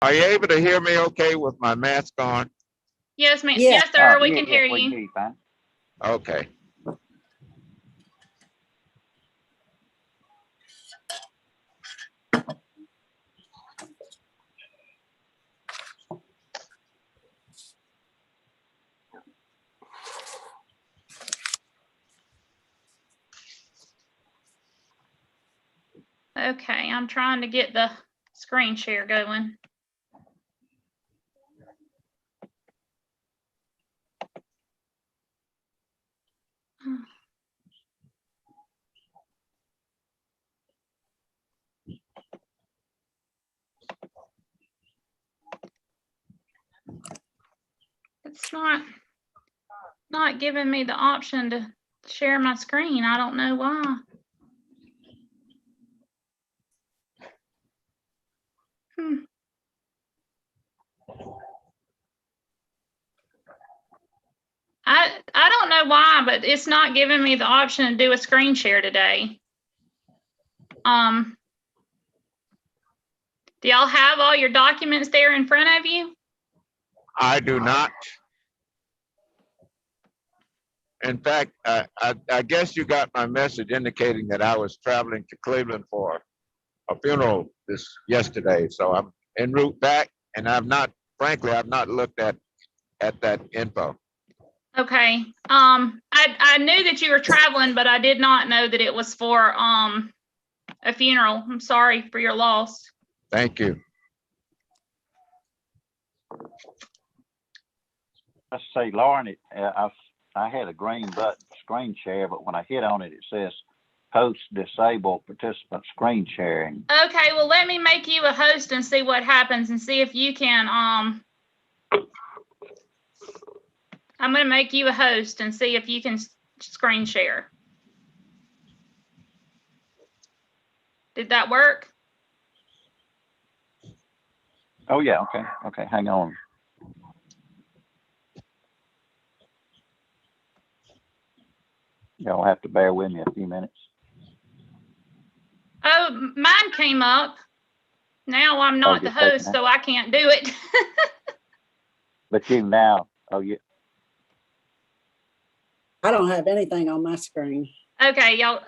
Are you able to hear me okay with my mask on? Yes, ma'am. Yeah. Yes, sir. We Yeah, can hear we can you. hear you fine. Okay. Okay, I'm trying to get the screen share going. It's not giving me the option to share my screen. I don't know why. I don't know why, but it's not giving me the option to do a screen share today. Do y'all have all your documents there in front of you? I do not. In fact, I guess you got my message indicating that I was traveling to Cleveland for a funeral yesterday. So I'm en route back, and frankly, I've not looked at that info. Okay. I knew that you were traveling, but I did not know that it was for a funeral. I'm sorry for your loss. Thank you. Let's say, Lauren, I had a green button screen share, but when I hit on it, it says host disable participant screen sharing. Okay, well, let me make you a host and see what happens and see if you can, I'm going to make you a host and see if you can screen share. Did that work? Oh, yeah. Okay. Okay. Hang on. Y'all have to bear with me a few minutes. Oh, mine came up. Now I'm not the host, so I can't do it. But you now, oh, yeah. I don't have anything on my screen. Okay, y'all,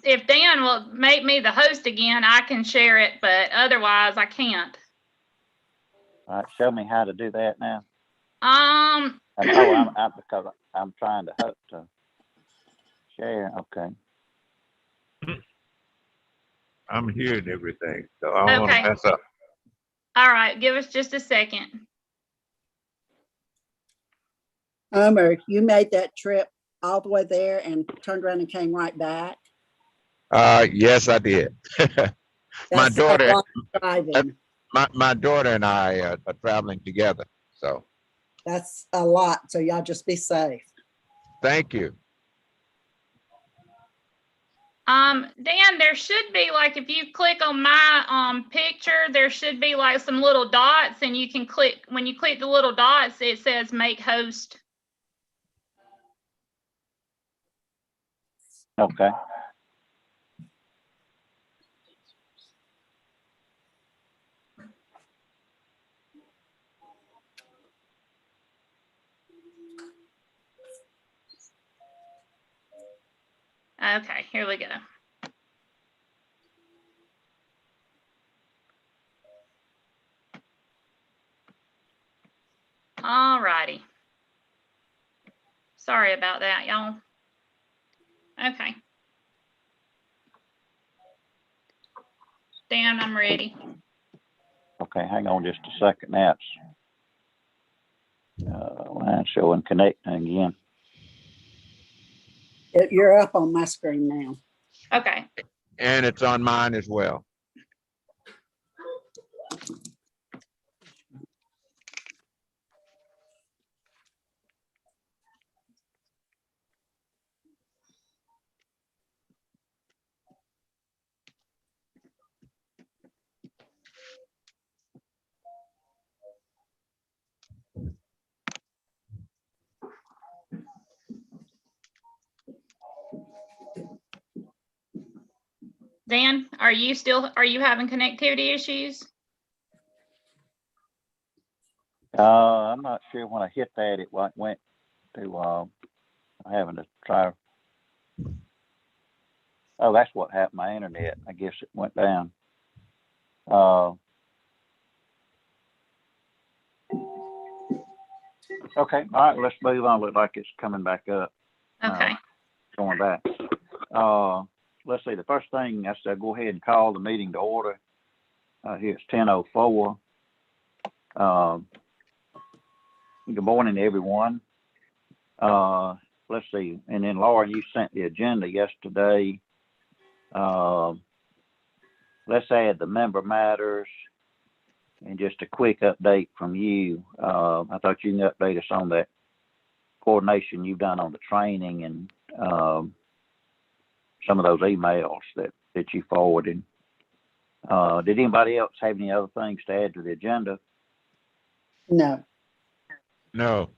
if Dan will make me the host again, I can share it, but otherwise I can't. All right, show me how to do that now. Because I'm trying to share. Okay. I'm hearing everything, so I don't want to mess up. All right, give us just a second. Homer, you made that trip all the way there and turned around and came right back? Yes, I did. My daughter and I are traveling together, so. That's a lot, so y'all just be safe. Thank you. Dan, there should be, like, if you click on my picture, there should be like some little dots, and you can click, when you click the little dots, it says make host. Okay. Okay, here we go. All righty. Sorry about that, y'all. Okay. Dan, I'm ready. Okay, hang on just a second. Now it's showing connecting again. You're up on my screen now. Okay. And it's on mine as well. Dan, are you having connectivity issues? I'm not sure when I hit that, it went to, having to try. Oh, that's what happened. My internet, I guess it went down. Okay, all right, let's move on. Look like it's coming back up. Okay. Going back. Let's see, the first thing I said, go ahead and call the meeting to order. Here it's 10:04. Good morning, everyone. Let's see, and then Laura, you sent the agenda yesterday. Let's add the member matters and just a quick update from you. I thought you can update us on that coordination you've done on the training and some of those emails that you forwarded. Did anybody else have any other things to add to the agenda? No. No.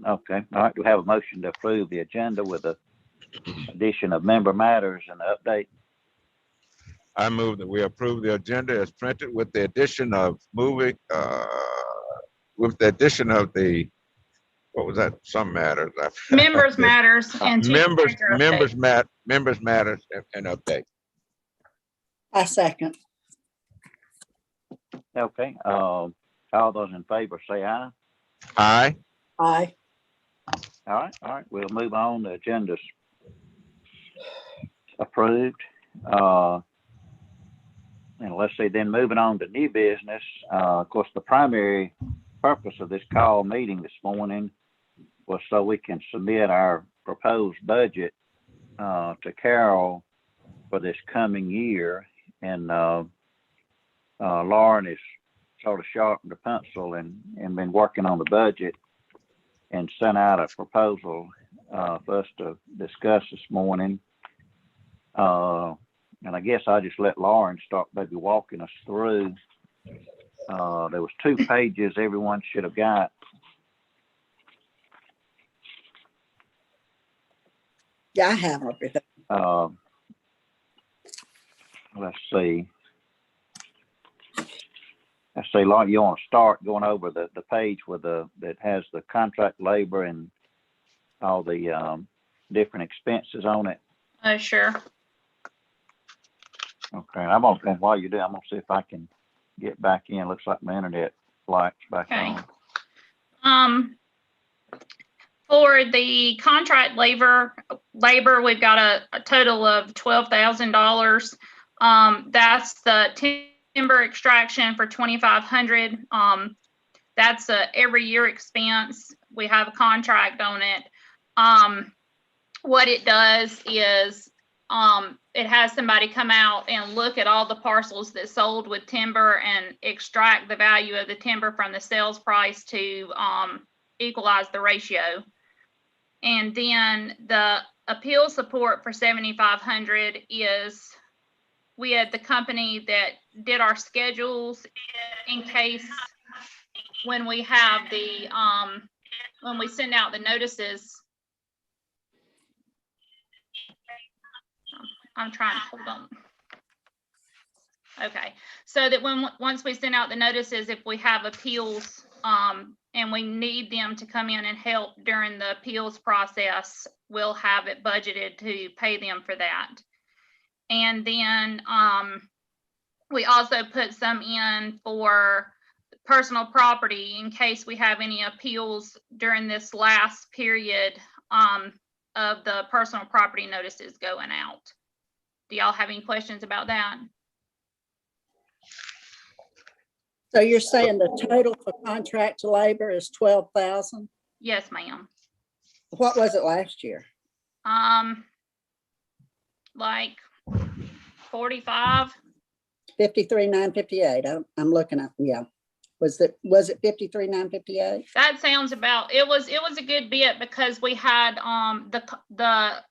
Okay, all right, we have a motion to approve the agenda with the addition of member matters and the update. I move that we approve the agenda as printed with the addition of moving, with the addition of the, what was that? Some matters. Members matters and chief Members, manager update. members matters and update. I second. Okay, all those in favor say aye. Aye. Aye. All right, we'll move on. The agenda's approved. And let's see, then moving on to new business. Of course, the primary purpose of this call meeting this morning was so we can submit our proposed budget to Carol for this coming year. And Lauren has sort of sharpened the pencil and been working on the budget and sent out a proposal for us to discuss this morning. And I guess I'll just let Lauren start maybe walking us through. There was 2 pages everyone should have got. Yeah, I have everything. Let's see. Lauren, you want to start going over the page with that has the contract labor and all the different expenses on it? Oh, sure. Okay, and while you do, I'm gonna see if I can get back in. Looks like my internet lights back Okay. on. For the contract labor, we've got a total of $12,000. That's the timber extraction for 2,500. That's a every year expense. We have a contract on it. What it does is it has somebody come out and look at all the parcels that sold with timber and extract the value of the timber from the sales price to equalize the ratio. And then the appeal support for 7,500 is we had the company that did our schedules in case when we have the when we send out the notices. I'm trying to hold on. Okay, so that once we send out the notices, if we have appeals and we need them to come in and help during the appeals process, we'll have it budgeted to pay them for that. And then we also put some in for personal property in case we have any appeals during this last period of the personal property notices going out. Do y'all have any questions about that? So you're saying the total for contract to labor is 12,000? Yes, ma'am. What was it last year? Like 45. 53,958. I'm looking at, yeah. Was it 53,958? That sounds about, it was a good bit because we had the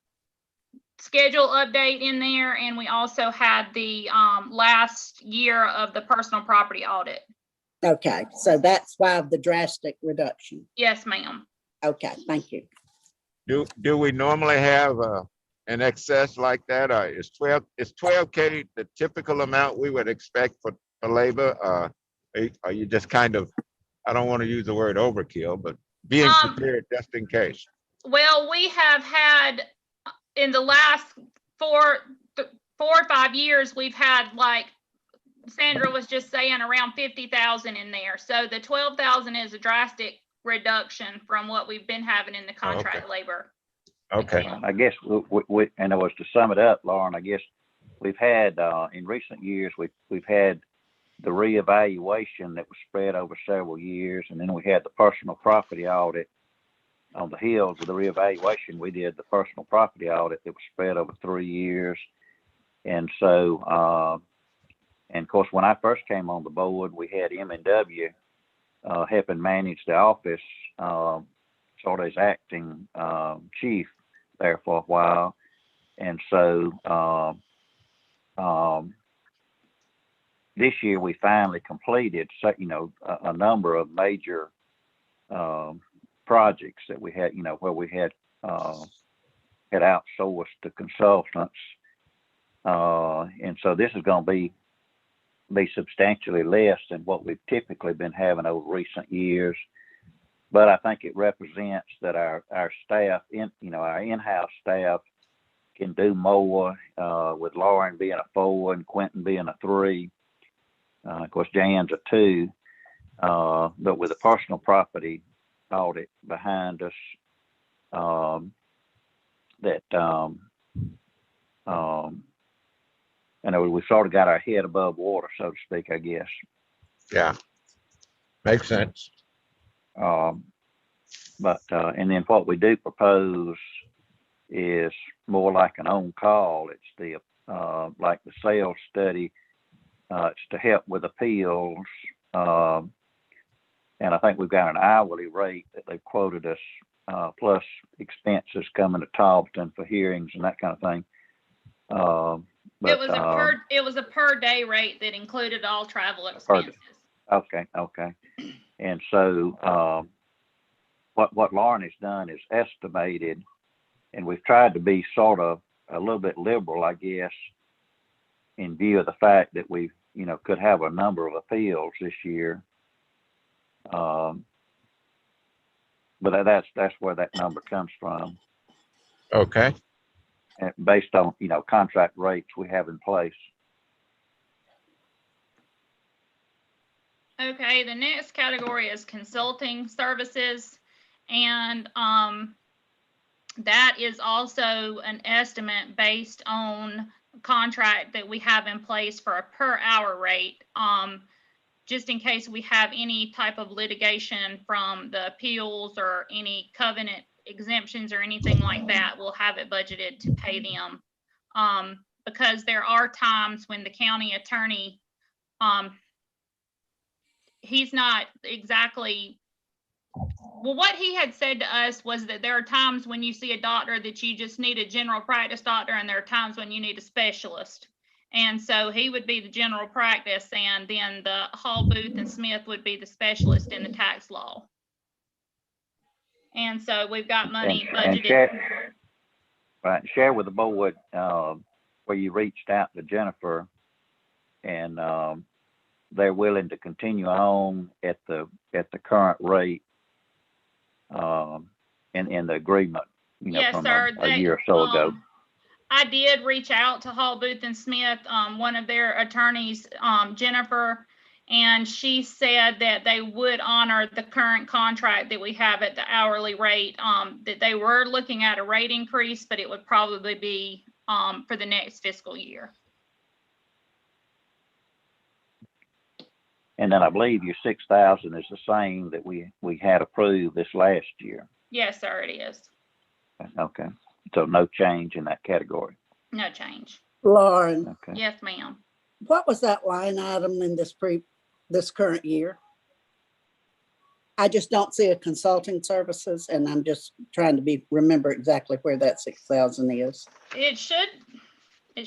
schedule update in there, and we also had the last year of the personal property audit. Okay, so that's why the drastic reduction. Yes, ma'am. Okay, thank you. Do we normally have an excess like that? Or is 12K the typical amount we would expect for labor? Are you just kind of I don't want to use the word overkill, but being prepared just in case. Well, we have had in the last 4 or 5 years, we've had, like Sandra was just saying, around 50,000 in there. So the 12,000 is a drastic reduction from what we've been having in the contract labor. Okay. I guess and it was to sum it up, Lauren, I guess we've had, in recent years, we've had the reevaluation that was spread over several years. And then we had the personal property audit on the heels of the reevaluation. We did the personal property audit that was spread over 3 years. And so, and of course, when I first came on the board, we had M&W helping manage the office, sort of as acting chief there for a while. And so this year we finally completed, a number of major projects that we had, where we had outsourced to consultants. And so this is going to be substantially less than what we've typically been having over recent years. But I think it represents that our staff, our in-house staff can do more, with Lauren being a 4 and Quentin being a 3. Of course, Jan's a 2. But with the personal property audit behind us, we've sort of got our head above water, so to speak, I guess. Yeah. Makes sense. And then what we do propose is more like an on-call. It's the, like the sales study. It's to help with appeals. And I think we've got an hourly rate that they've quoted us, plus expenses coming to Talbot for hearings and that kind of thing. It was a per day rate that included all travel expenses. Okay. And so what Lauren has done is estimated, and we've tried to be sort of a little bit liberal, I guess, in view of the fact that we could have a number of appeals this year. But that's where that number comes from. Okay. Based on, contract rates we have in place. Okay, the next category is consulting services. And that is also an estimate based on a contract that we have in place for a per hour rate. Just in case we have any type of litigation from the appeals or any covenant exemptions or anything like that, we'll have it budgeted to pay them. Because there are times when the county attorney, he's not exactly, well, what he had said to us was that there are times when you see a doctor that you just need a general practice doctor, and there are times when you need a specialist. And so he would be the general practice, and then the Hall, Booth, and Smith would be the specialist in the tax law. And so we've got money budgeted. Share with the board where you reached out to Jennifer, and they're willing to continue on at the current rate in the agreement, Yes, from sir. a year or so ago. I did reach out to Hall, Booth, and Smith, one of their attorneys, Jennifer, and she said that they would honor the current contract that we have at the hourly rate, that they were looking at a rate increase, but it would probably be for the next fiscal year. And then I believe your 6,000 is the same that we had approved this last year. Yes, sir, it is. Okay. So no change in that category. No change. Lauren, Okay. Yes, ma'am. what was that line item in this current year? I just don't see a consulting services, and I'm just trying to remember exactly where that 6,000 is. It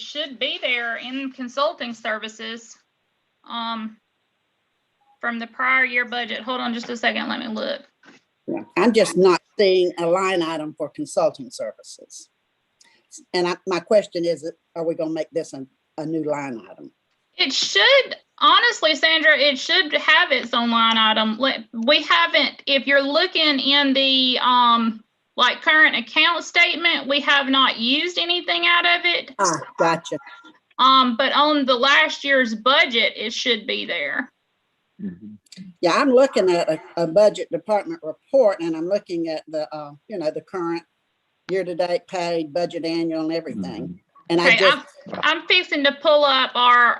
should be there in consulting services. From the prior year budget. Hold on just a second. Let me look. Yeah, I'm just not seeing a line item for consulting services. And my question is, are we going to make this a new line item? It should, Honestly, Sandra, it should have its own line item. We haven't, if you're looking in the, like current account statement, we have not used anything out of it. Ah, gotcha. But on the last year's budget, it should be there. Mhm. Yeah, I'm looking at a budget department report and I'm looking at the, the current year-to-date paid, budget annual and everything. Mhm. And I Okay, just, I'm fixing to pull up our,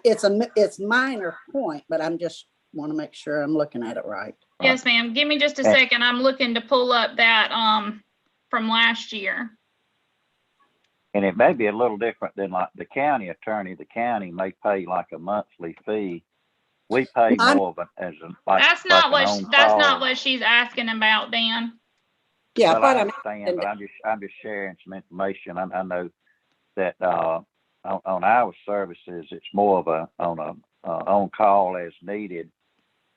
it's minor point, but I'm just want to make sure I'm looking at it right. yes, ma'am. Give me just a second. I'm looking to pull up that, from last year. And it may be a little different than like the county attorney. The county may pay like a monthly fee. We pay more of it as a, like, That's not like an what, on that's call. not what she's asking about, Dan. Yeah, Well, what I I'm, understand, but I'm just sharing some information. I know that, on our services, it's more of a, on call as needed.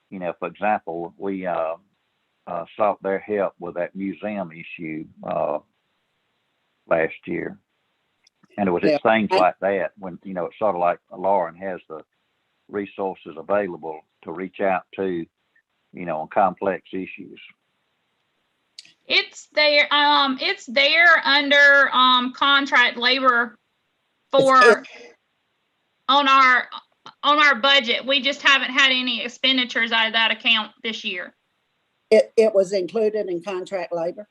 You know, for example, we, sought their help with that museum issue, last year. And it was Yeah. things like that when, it's sort of like Lauren has the resources available to reach out to, on complex issues. It's there under, contract labor for, on our budget. We just haven't had any expenditures out of that account this year. it was included in contract labor?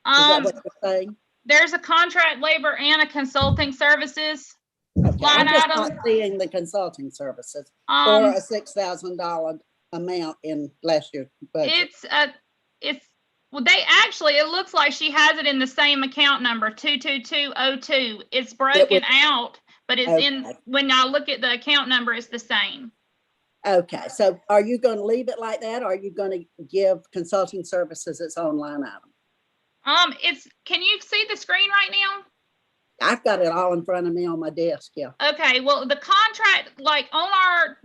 Is that what you're saying? There's a contract labor and a consulting services Okay, line I'm just item. not seeing the consulting services or a $6,000 amount in last year's budget. Well, it looks like she has it in the same account number, 22202. It's broken out, but it's in, Okay. when I look at the account number, it's the same. Okay, so are you going to leave it like that? Or are you going to give consulting services its own line item? Can you see the screen right now? I've got it all in front of me on my desk, yeah. Okay, well, the contract, like on our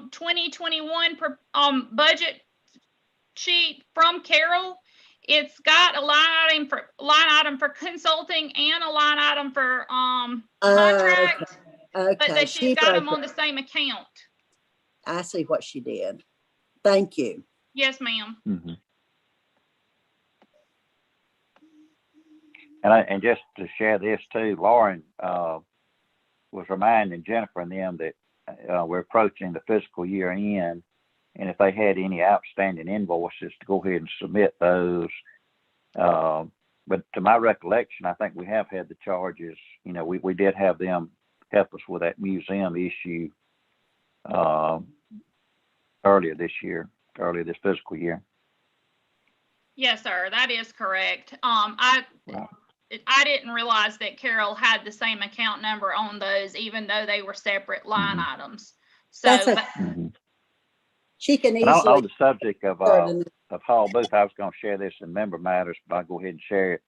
2021 budget sheet from Carol, it's got a line item for consulting and a line item for contract, but Okay, that she's got them broke on the same account. I see what she did. Thank you. Yes, ma'am. Mm-hmm. And just to share this too, Lauren was reminding Jennifer and them that we're approaching the fiscal year end, and if they had any outstanding invoices, to go ahead and submit those. But to my recollection, I think we have had the charges. We did have them help us with that museum issue earlier this fiscal year. Yes, sir. That is correct. I didn't realize that Carol had the same account number on those, even though they were separate line items. So That's she can And easily. on the subject of Hall Booth, I was going to share this in member matters, but I'll go ahead and share it.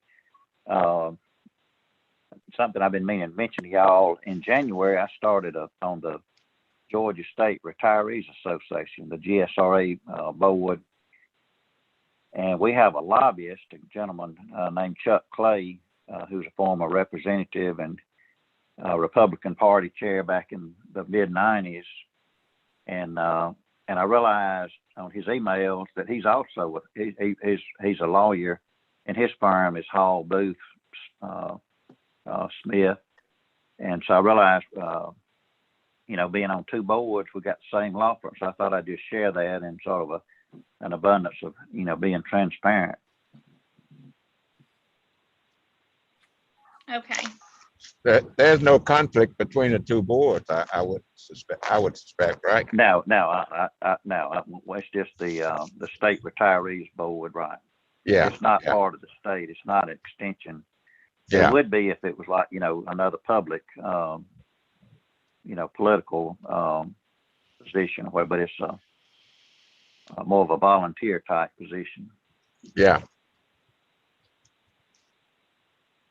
Something I've been meaning to mention to y'all. In January, I started on the Georgia State Retirees Association, the GSRA board. And we have a lobbyist, a gentleman named Chuck Clay, who's a former representative and Republican Party chair back in the mid-90s. And I realized on his emails that he's also he's a lawyer, and his firm is Hall Booth Smith. And so I realized, being on two boards, we got the same law firm. So I thought I'd just share that in sort of an abundance of, being transparent. okay. There's no conflict between the two boards. I would suspect, right? No, it's just the state retirees board, right? Yeah. It's not part of the state. It's not an extension. Yeah. It would be if it was like, another public, political position, but it's more of a volunteer type position. Yeah.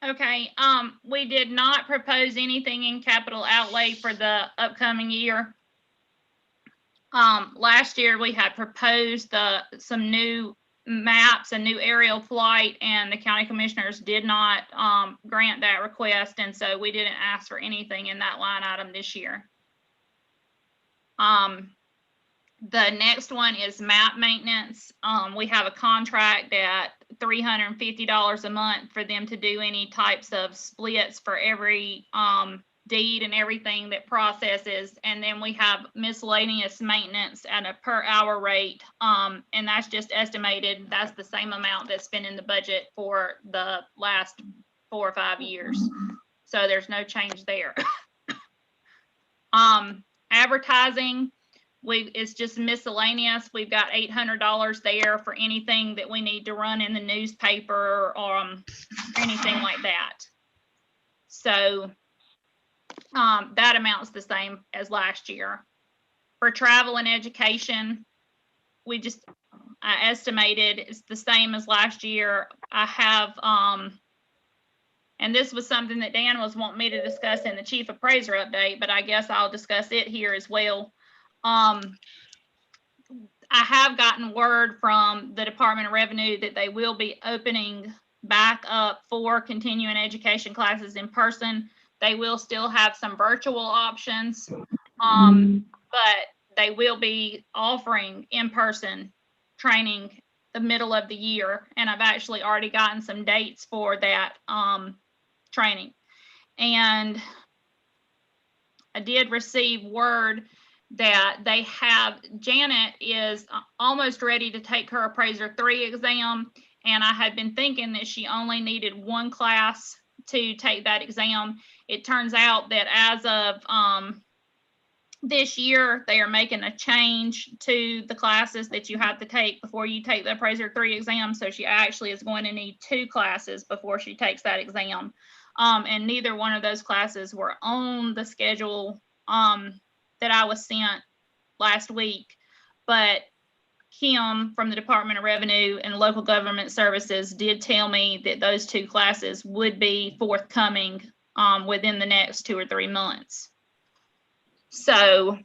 Okay, we did not propose anything in capital outlay for the upcoming year. Last year we had proposed some new maps, a new aerial flight, and the county commissioners did not grant that request, and so we didn't ask for anything in that line item this year. The next one is map maintenance. We have a contract at $350 a month for them to do any types of splits for every deed and everything that processes. And then we have miscellaneous maintenance at a per hour rate. And that's just estimated. That's the same amount that's been in the budget for the last 4 or 5 years. So there's no change there. Advertising, it's just miscellaneous. We've got $800 there for anything that we need to run in the newspaper or anything like that. So that amount's the same as last year. For travel and education, I estimated it's the same as last year. I have, and this was something that Dan was wanting me to discuss in the chief appraiser update, but I guess I'll discuss it here as well. I have gotten word from the Department of Revenue that they will be opening back up for continuing education classes in person. They will still have some virtual options, but they will be offering in-person training the middle of the year. And I've actually already gotten some dates for that training. And I did receive word that Janet is almost ready to take her Appraiser 3 exam. And I had been thinking that she only needed 1 class to take that exam. It turns out that as of this year, they are making a change to the classes that you have to take before you take the Appraiser 3 exam. So she actually is going to need 2 classes before she takes that exam. And neither one of those classes were on the schedule that I was sent last week, but Kim from the Department of Revenue and Local Government Services did tell me that those 2 classes would be forthcoming within the next 2 or 3 months. So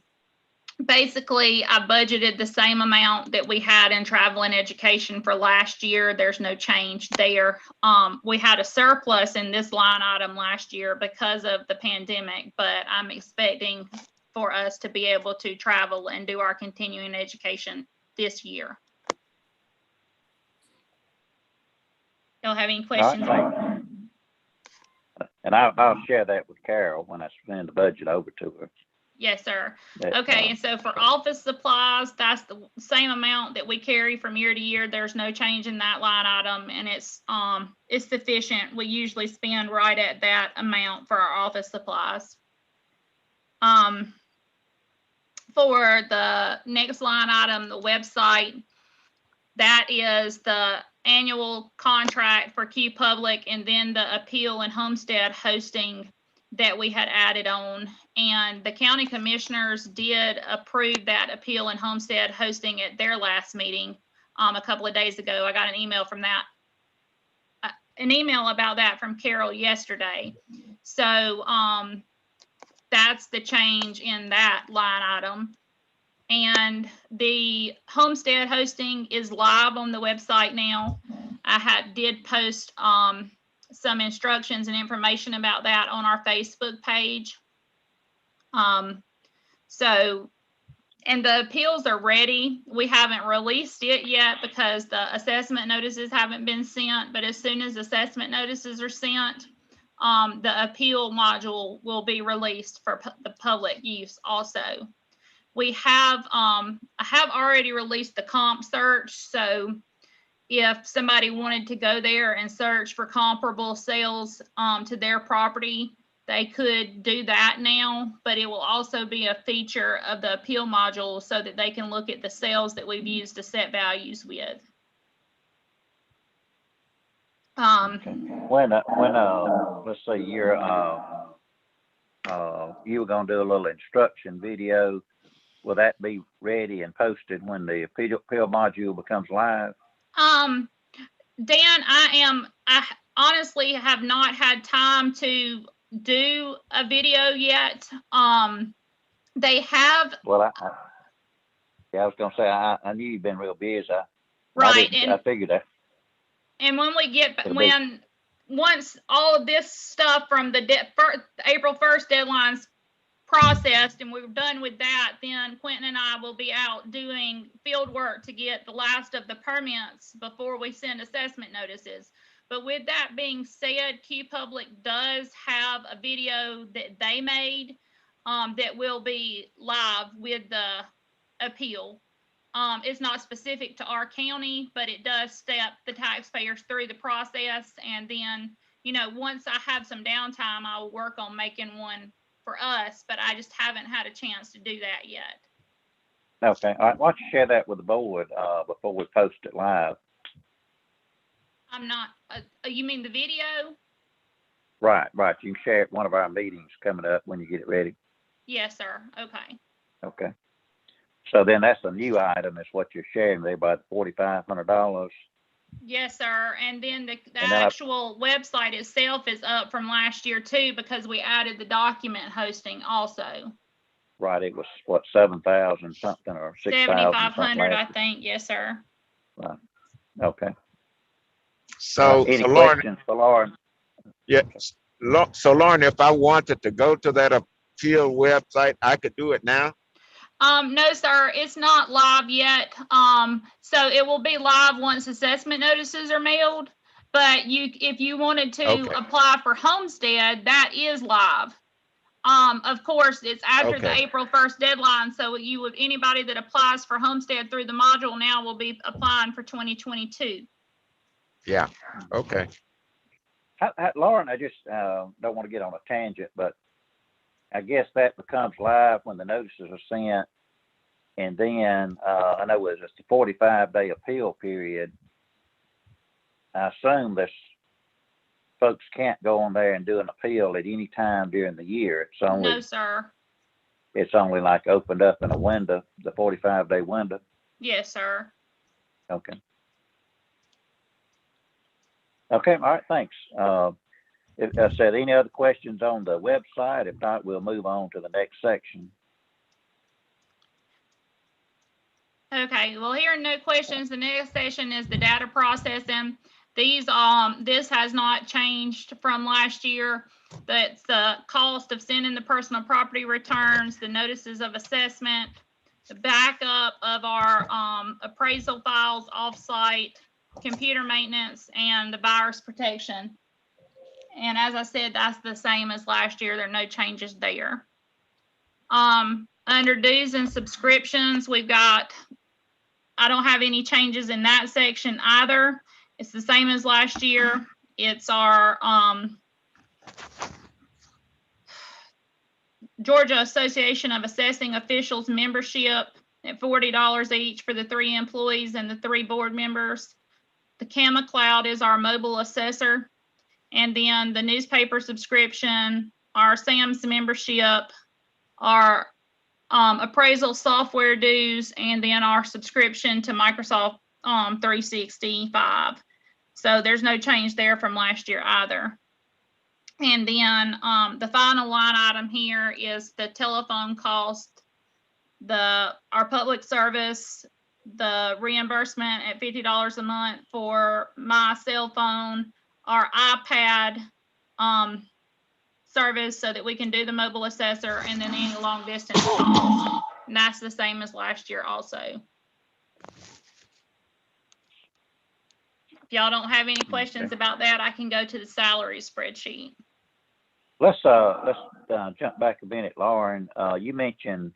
basically, I budgeted the same amount that we had in travel and education for last year. There's no change there. We had a surplus in this line item last year because of the pandemic, but I'm expecting for us to be able to travel and do our continuing education this year. Y'all have any questions? And I'll share that with Carol when I send the budget over to her. Yes, sir. Okay, and so for office supplies, that's the same amount that we carry from year to year. There's no change in that line item, and it's sufficient. We usually spend right at that amount for our office supplies. For the next line item, the website, that is the annual contract for Q Public and then the appeal and homestead hosting that we had added on. And the county commissioners did approve that appeal and homestead hosting at their last meeting a couple of days ago. I got an email from that, an email about that from Carol yesterday. So that's the change in that line item. And the homestead hosting is live on the website now. I did post some instructions and information about that on our Facebook page. And the appeals are ready. We haven't released it yet because the assessment notices haven't been sent, but as soon as assessment notices are sent, the appeal module will be released for the public use also. We have, I have already released the comp search. So if somebody wanted to go there and search for comparable sales to their property, they could do that now, but it will also be a feature of the appeal module so that they can look at the sales that we've used to set values with. When let's say you were gonna do a little instruction video, will that be ready and posted when the appeal module becomes live? Dan, I honestly have not had time to do a video yet. They have. Well, I was gonna say I knew you've been real busy. Right, I figured that. and when we get, It'll be- once all of this stuff from the April 1st deadlines processed and we're done with that, then Quentin and I will be out doing field work to get the last of the permits before we send assessment notices. But with that being said, Q Public does have a video that they made that will be live with the appeal. It's not specific to our county, but it does step the taxpayers through the process. And then, once I have some downtime, I will work on making one for us, but I just haven't had a chance to do that yet. Okay, all right, why don't you share that with the board, before we post it live? I'm not, you mean the video? Right, you can share it at one of our meetings coming up when you get it ready. Yes, sir. Okay. Okay. So then that's a new item, is what you're sharing there, about $4,500. Yes, sir. And then the And then actual website itself is up from last year too, because we added the document hosting also. Right, it was what, 7,000 something or 6,000 something 7,500, I last year. think. Yes, sir. Right. Okay. So, Any so Lauren, questions for Lauren? yeah. So Lauren, if I wanted to go to that appeal website, I could do it now? No, sir, it's not live yet. So it will be live once assessment notices are mailed. But if you wanted to Okay. apply for homestead, that is live. Of course, it's after the Okay. April 1st deadline. So anybody that applies for homestead through the module now will be applying for 2022. Yeah, okay. Lauren, I just don't want to get on a tangent, but I guess that becomes live when the notices are sent. And then I know it's just a 45-day appeal period. I assume this folks can't go on there and do an appeal at any time during the year. No, sir. It's only like opened up in a window, the 45-day window. Yes, sir. Okay. Okay, all right, thanks. If I said any other questions on the website, if not, we'll move on to the next section. Okay, well, hearing no questions, the next session is the data processing. This has not changed from last year. That's the cost of sending the personal property returns, the notices of assessment, the backup of our appraisal files offsite, computer maintenance, and the virus protection. And as I said, that's the same as last year. There are no changes there. Under dues and subscriptions, I don't have any changes in that section either. It's the same as last year. It's our Georgia Association of Assessing Officials membership at $40 each for the 3 employees and the 3 board members. The Camma Cloud is our mobile assessor. And then the newspaper subscription, our SAMS membership, our appraisal software dues, and then our subscription to Microsoft 365. So there's no change there from last year either. And then the final line item here is the telephone cost, our public service, the reimbursement at $50 a month for my cell phone, our iPad service so that we can do the mobile assessor, and then any long distance calls. And that's the same as last year also. If y'all don't have any questions about that, I can go to the salary spreadsheet. Let's jump back a minute, Lauren. You mentioned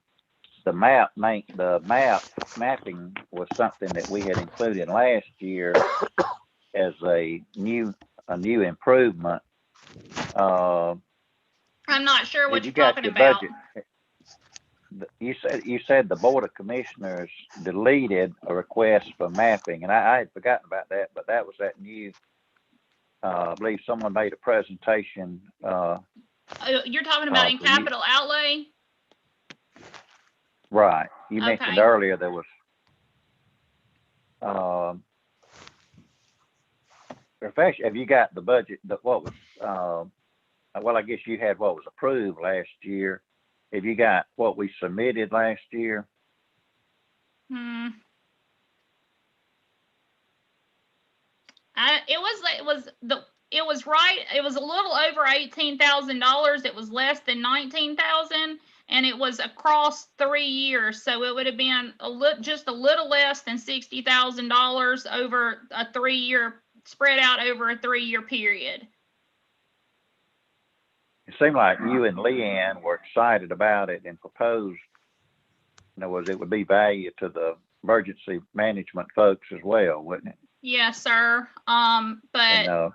the mapping was something that we had included last year as a new improvement. I'm not sure what you you're got talking your about. budget? You said the Board of Commissioners deleted a request for mapping, and I had forgotten about that, but that was that new. I believe someone made a presentation. You're talking about in capital outlay? Right. You mentioned earlier there was. Have you got the budget? What was? Well, I guess you had what was approved last year. Have you got what we submitted last year? It was right. It was a little over $18,000. It was less than 19,000, and it was across 3 years. So it would have been just a little less than $60,000 over a 3-year spread out over a 3-year period. It seemed like you and Leanne were excited about it and proposed, in other words, it would be value to the emergency management folks as well, wouldn't it? Yes, sir. But And,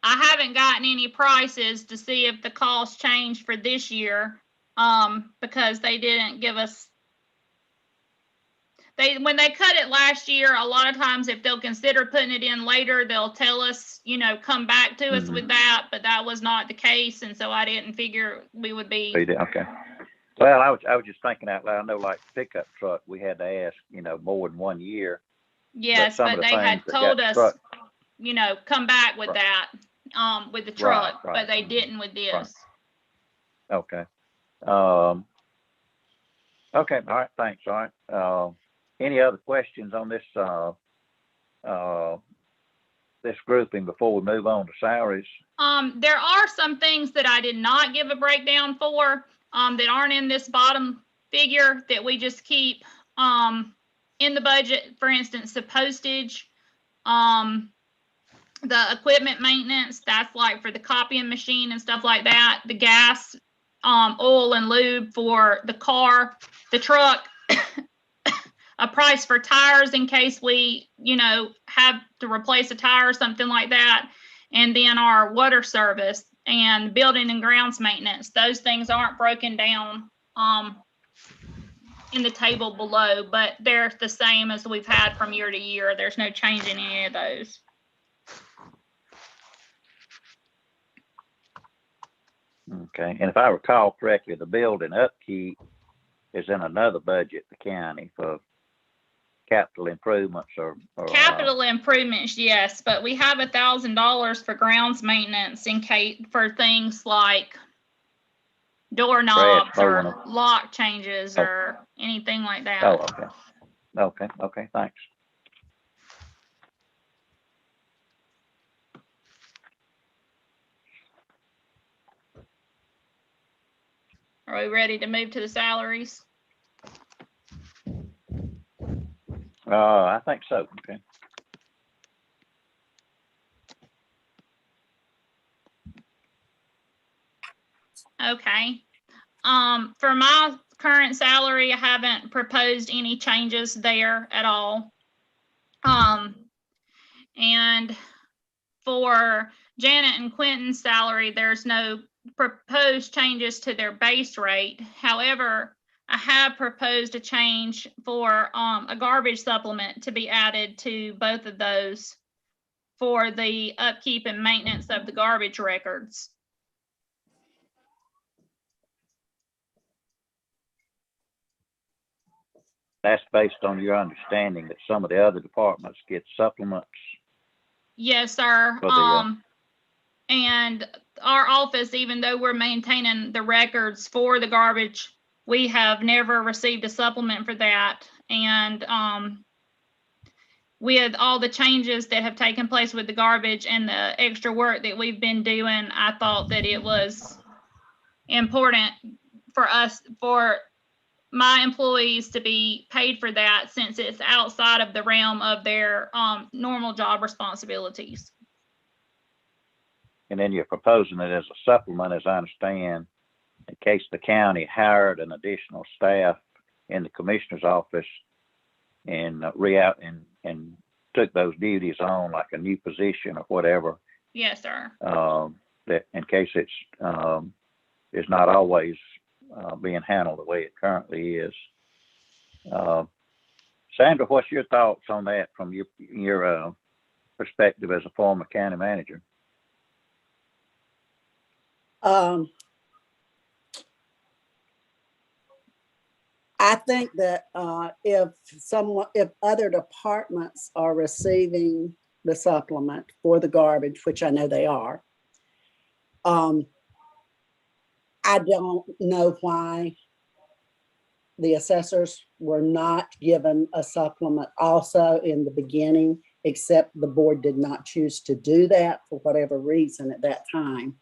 I haven't gotten any prices to see if the cost changed for this year, because they didn't give us. When they cut it last year, a lot of times if they'll consider putting it in later, they'll tell us, come back to us with that, but that was not the case, and so I didn't figure we would be. okay. Well, I was just thinking out loud. I know, like pickup truck, we had to ask, more than 1 year. Yes, but they had told us, come back with that, with the truck, Right. but they didn't with this. Okay. Okay. All right. Thanks. All right. Any other questions on this this grouping before we move on to salaries? There are some things that I did not give a breakdown for, that aren't in this bottom figure that we just keep in the budget. For instance, the postage, the equipment maintenance, that's like for the copying machine and stuff like that. The gas, oil and lube for the car, the truck, a price for tires in case we, have to replace a tire or something like that. And then our water service and building and grounds maintenance. Those things aren't broken down in the table below, but they're the same as we've had from year to year. There's no change in any of those. Okay. And if I recall correctly, the building upkeep is in another budget, the county, for capital improvements or capital improvements, yes, but we have $1,000 for grounds maintenance in case for things like doorknobs or lock changes or anything like that. Oh, okay, thanks. Are we ready to move to the salaries? I think so. Okay. Okay. For my current salary, I haven't proposed any changes there at all. And for Janet and Quentin's salary, there's no proposed changes to their base rate. However, I have proposed a change for a garbage supplement to be added to both of those for the upkeep and maintenance of the garbage records. That's based on your understanding that some of the other departments get supplements. Yes, sir. And our office, even though we're maintaining the records for the garbage, we have never received a supplement for that. And with all the changes that have taken place with the garbage and the extra work that we've been doing, I thought that it was important for us, for my employees to be paid for that, since it's outside of the realm of their normal job responsibilities. And then you're proposing it as a supplement, as I understand, in case the county hired an additional staff in the commissioner's office and and took those duties on, like a new position or whatever. Yes, sir. That in case it's is not always being handled the way it currently is. Sandra, what's your thoughts on that from your perspective as a former county manager? I think that if other departments are receiving the supplement for the garbage, which I know they are, I don't know why the assessors were not given a supplement also in the beginning, except the board did not choose to do that for whatever reason at that time.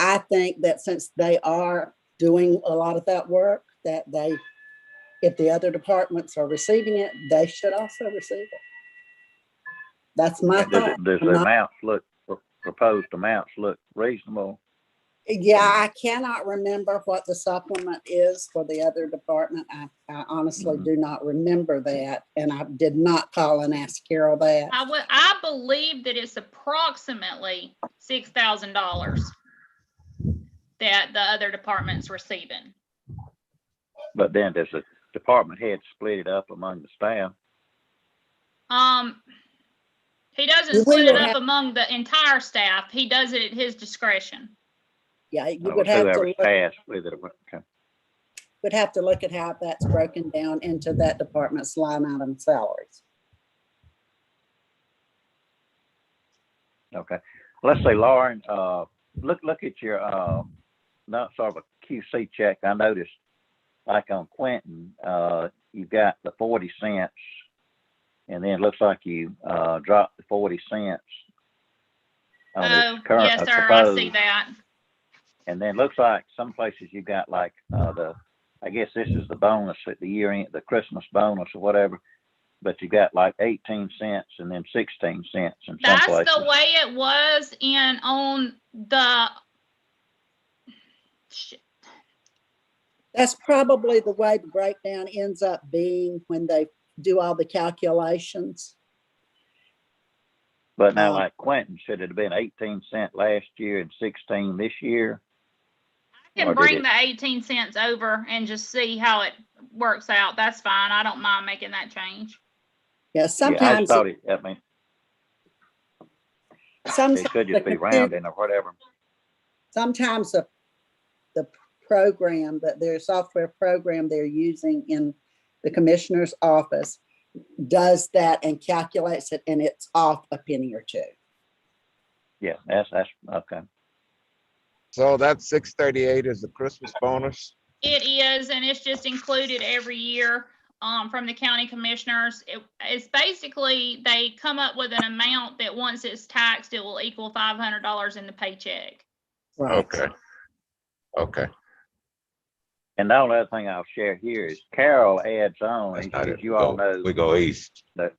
I think that since they are doing a lot of that work, that they, if the other departments are receiving it, they should also receive it. That's my And does thought. does the amounts look, proposed amounts look reasonable? Yeah, I cannot remember what the supplement is for the other department. I honestly do not remember that, and I did not call and ask Carol that. I believe that it's approximately $6,000 that the other department's receiving. But then does the department head split it up among the staff? He doesn't We split it would up have- among the entire staff. He does it at his discretion. Yeah, you Or would have to whoever's look, tasked with it? Okay. would have to look at how that's broken down into that department's line item salaries. Okay. Let's say, Lauren, look at your, not sort of a QC check. I noticed, like on Quentin, you've got the 40 cents, and then it looks like you dropped the 40 cents. On Oh, this current, yes, sir, I see proposed. that. And then looks like some places you got like I guess this is the bonus at the year end, the Christmas bonus or whatever. But you got like 18 cents and then 16 cents in some That's places. the way it was on the. That's probably the way the breakdown ends up being when they do all the calculations. But now, like Quentin, should it have been 18 cent last year and 16 this year? I can Or did bring it- the 18 cents over and just see how it works out. That's fine. I don't mind making that change. Yeah, Yeah, I just sometimes, thought it. I mean, sometimes it could just the be computer- rounding or whatever. sometimes the program, that their software program they're using in the commissioner's office does that and calculates it, and it's off a penny or two. Yeah, that's okay. So that 638 is the Christmas bonus. It is, and it's just included every year from the county commissioners. It's basically, they come up with an amount that once it's taxed, it will equal $500 in the paycheck. Right. Okay. Okay. And the only other thing I'll share here is Carol adds on, That's as not it. you all know, We go east. the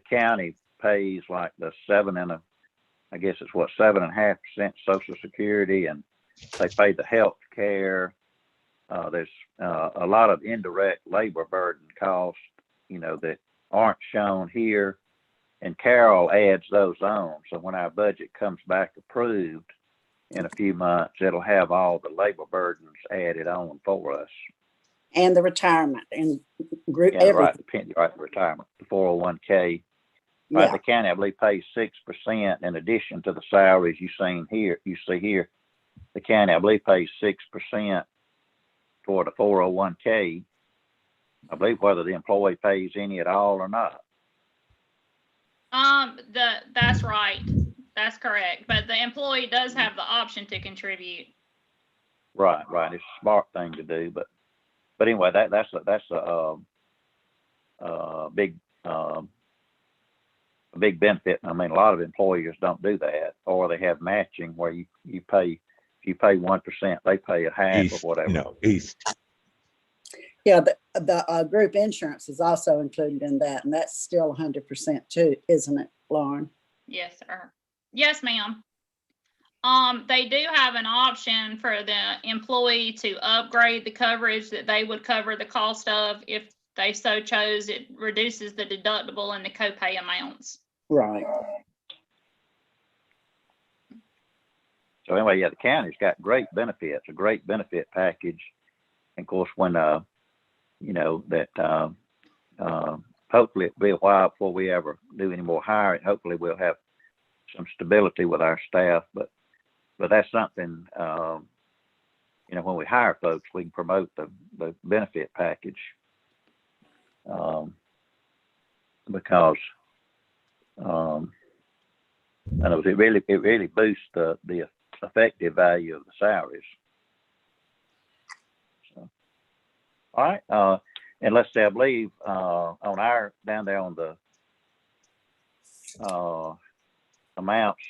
county pays like the 7.5% Social Security, and they pay the health care. There's a lot of indirect labor burden costs, that aren't shown here. And Carol adds those on. So when our budget comes back approved in a few months, it'll have all the labor burdens added on for us. And the retirement and group, Yeah, right, everything. the retirement, the 401k. Right, Yeah, the county, I believe, pays 6% in addition to the salaries you see here. The county, I believe, pays 6% toward the 401k. I believe whether the employee pays any at all or not. That's right. That's correct. But the employee does have the option to contribute. Right. It's a smart thing to do, but anyway, that's a big benefit. I mean, a lot of employers don't do that, or they have matching where you pay, if you pay 1%, they pay a half East, or whatever. east. yeah, the group insurance is also included in that, and that's still 100% too, isn't it, Lauren? Yes, sir. Yes, ma'am. They do have an option for the employee to upgrade the coverage that they would cover the cost of if they so chose. It reduces the deductible and the copay amounts. Right. So anyway, yeah, the county's got great benefits, a great benefit package. And of course, when, hopefully it'll be a while before we ever do any more hiring. Hopefully we'll have some stability with our staff, but that's something, when we hire folks, we can promote the benefit package. Because, it really boosts the effective value of the salaries. So, All right, and let's say, I believe, on our, down there on the, amounts,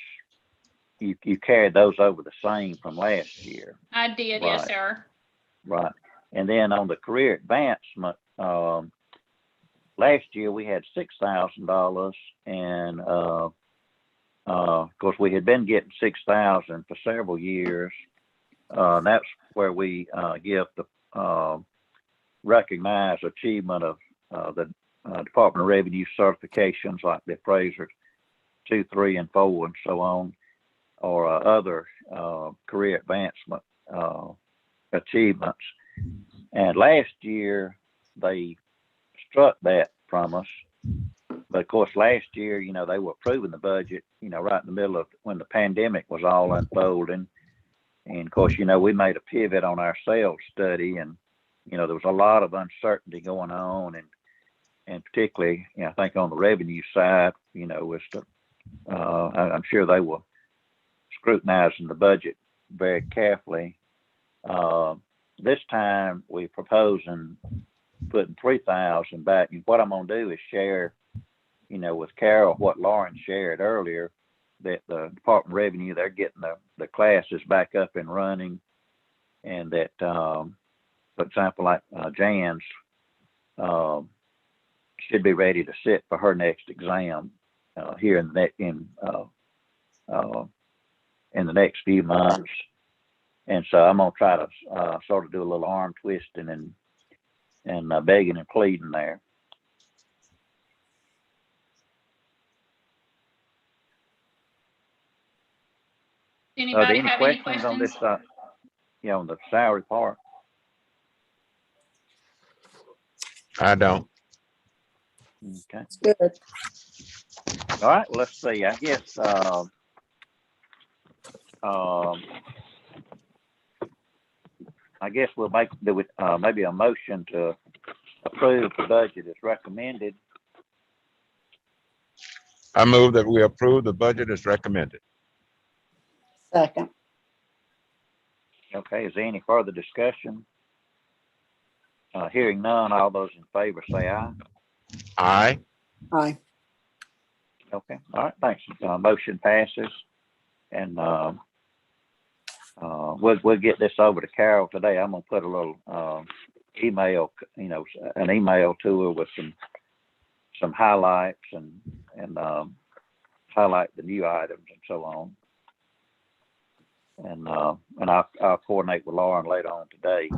you carried those over the same from last year, I did, yes, Right. sir. right? And then on the career advancement, last year we had $6,000, and, of course, we had been getting 6,000 for several years. That's where we, give the, recognize achievement of, the, Department of Revenue certifications like the appraiser 2, 3, and 4, and so on, or other career advancement achievements. And last year they struck that from us. But of course, last year, they were approving the budget, right in the middle of when the pandemic was all unfolding. And of course, we made a pivot on our sales study, and there was a lot of uncertainty going on, and particularly, I think on the revenue side, was I'm sure they were scrutinizing the budget very carefully. This time we're proposing putting 3,000 back, and what I'm going to do is share, with Carol what Lauren shared earlier, that the Department of Revenue, they're getting the classes back up and running, and that, for example, like Jan's should be ready to sit for her next exam here in the next few months. And so I'm gonna try to sort of do a little arm twisting and begging and pleading there. Are there Anybody any have any questions on questions? this? On the salary part. I don't. Okay. Good. All right. Well, let's see. I guess we'll make maybe a motion to approve the budget as recommended. I move that we approve the budget as recommended. Second. Okay. Is there any further discussion? Hearing none, all those in favor say aye. Aye. Aye. Okay. All right. Thanks. Motion passes, and we'll get this over to Carol today. I'm gonna put a little email, an email to her with some highlights and highlight the new items and so on. And I'll coordinate with Lauren later on today.